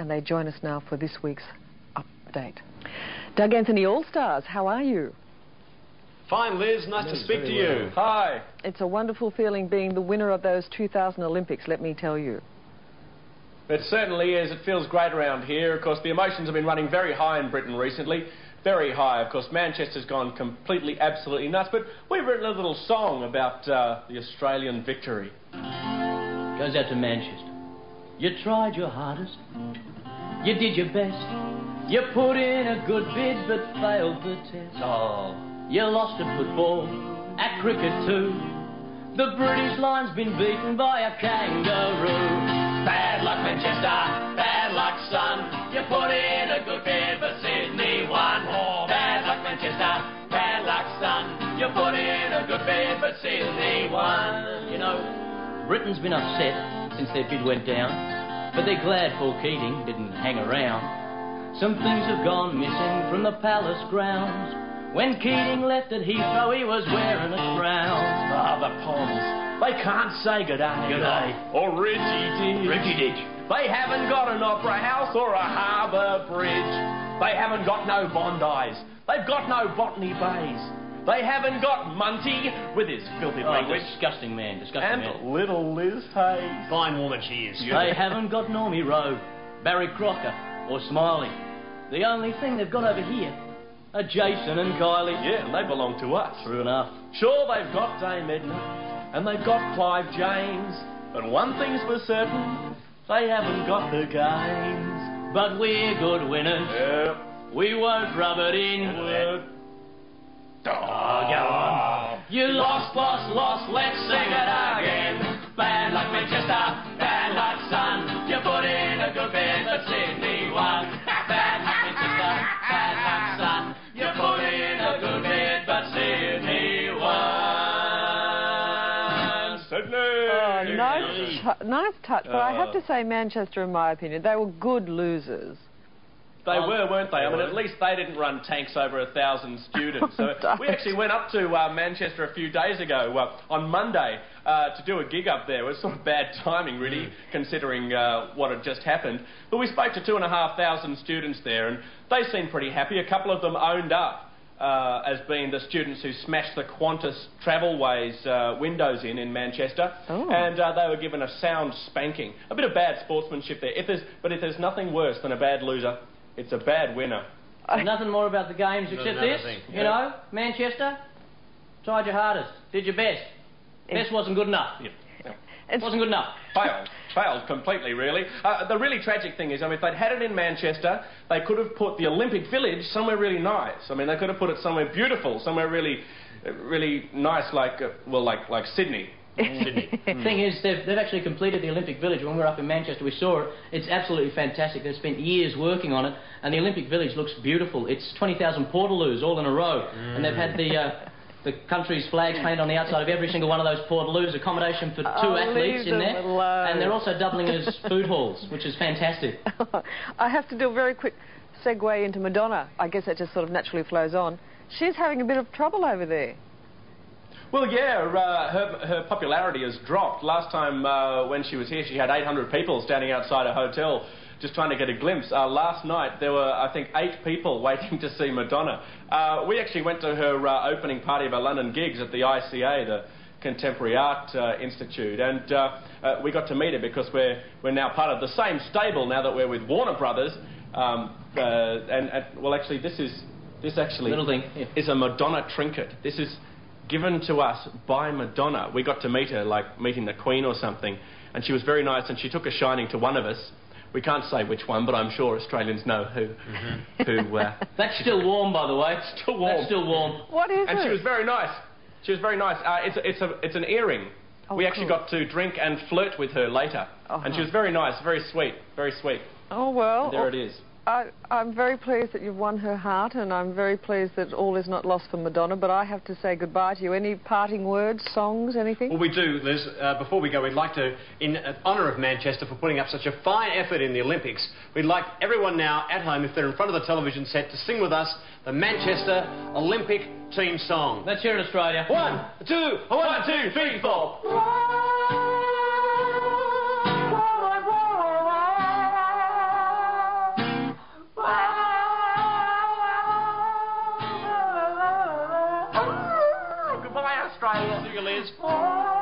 and they join us now for this week's update. Doug Anthony Allstars, how are you? Fine, Liz. Nice to speak to you. Hi. It's a wonderful feeling being the winner of those 2000 Olympics, let me tell you. It certainly is. It feels great around here. Of course, the emotions have been running very high in Britain recently. Very high. Of course, Manchester's gone completely, absolutely nuts. But we've written a little song about the Australian victory. Goes out to Manchester. You tried your hardest. You did your best. You put in a good bid but failed the test. Oh, you lost at football, at cricket too. The British line's been beaten by a kangaroo. Bad luck, Manchester, bad luck, son. You put in a good bid, but Sydney won. Oh, bad luck, Manchester, bad luck, son. You put in a good bid, but Sydney won. You know, Britain's been upset since their bid went down, but they're glad Paul Keating didn't hang around. Some things have gone missing from the palace grounds. When Keating left at Heathrow, he was wearing a crown. Ah, the Poms. They can't say good day. Good day. Or Reggie Ditch. Reggie Ditch. They haven't got an opera house or a harbour bridge. They haven't got no Bondis. They've got no Botany Bays. They haven't got Munty with his filthy language. Disgusting man, disgusting and man. little Liz Hayes. Fine woman she is. They haven't got Normie Rowe, Barry Crocker or Smiley. The only thing they've got over here are Jason and Kylie. Yeah, and they belong to us. True enough. Sure, they've got Dame Edna, and they've got Clive James, but one thing's for certain, they haven't got the games. But we're good winners. Yep. We won't rub it in. Oh, go on. You lost, boss, lost, let's sing it again. Bad luck, Manchester, bad luck, son. You put in a good bid, but Sydney won. Bad luck, Manchester, bad luck, son. You put in a good bid, but Sydney won. Sydney! Oh, nice touch, but I have to say Manchester, in my opinion, they were good losers. They were, weren't they? I mean, at least they didn't run tanks over 1,000 students. So we actually went up to Manchester a few days ago, on Monday, to do a gig up there. It was sort of bad timing, really, considering what had just happened. But we spoke to 2,500 students there, and they seemed pretty happy. A couple of them owned up as being the students who smashed the Qantas Travelways windows in Manchester. Oh. And they were given a sound spanking. A bit of bad sportsmanship there. But if there's nothing worse than a bad loser, it's a bad winner. Nothing more about the games except this. You know, Manchester, tried your hardest, did your best. Best wasn't good enough. It wasn't good enough. Failed completely, really. The really tragic thing is, I mean, if they'd had it in Manchester, they could have put the Olympic Village somewhere really nice. I mean, they could have put it somewhere beautiful, somewhere really, really nice, like Sydney. Sydney. The thing is, they've actually completed the Olympic Village. When we were up in Manchester, we saw it. It's absolutely fantastic. They've spent years working on it, and the Olympic Village looks beautiful. It's 20,000 portaloos all in a row, and they've had the country's flags painted on the outside of every single one of those portaloos, accommodation for two athletes in there, and they're also doubling as food halls, which is fantastic. I have to do a very quick segue into Madonna. I guess that just sort of naturally flows on. She's having a bit of trouble over there. Well, yeah, her popularity has dropped. Last time when she was here, she had 800 people standing outside a hotel just trying to get a glimpse. Last night, there were, I think, 8 people waiting to see Madonna. We actually went to her opening party of her London gigs at the ICA, the Contemporary Art Institute, and we got to meet her because we're now part of the same stable now that we're with Warner Brothers. Well, actually, this actually little thing is a Madonna trinket. This is given to us by Madonna. We got to meet her like meeting the Queen or something, and she was very nice, and she took a shining to one of us. We can't say which one, but I'm sure Australians know who. That's still warm, by the way. It's still warm. That's still warm. What is it? And she was very nice. She was very nice. It's an earring. Oh, we actually cool. got to drink and flirt with her later, and she was very nice, very sweet, very sweet. Oh well. And there it is. I'm very pleased that you've won her heart, and I'm very pleased that all is not lost for Madonna, but I have to say goodbye to you. Any parting words, songs, anything? Well, we do, Liz. Before we go, we'd like to, in honour of Manchester for putting up such a fine effort in the Olympics, we'd like everyone now at home, if they're in front of the television set, to sing with us the Manchester Olympic team song. Let's hear it, Australia. 1, 2, 1, 2, 3, 4. Goodbye, Australia. See you, Liz.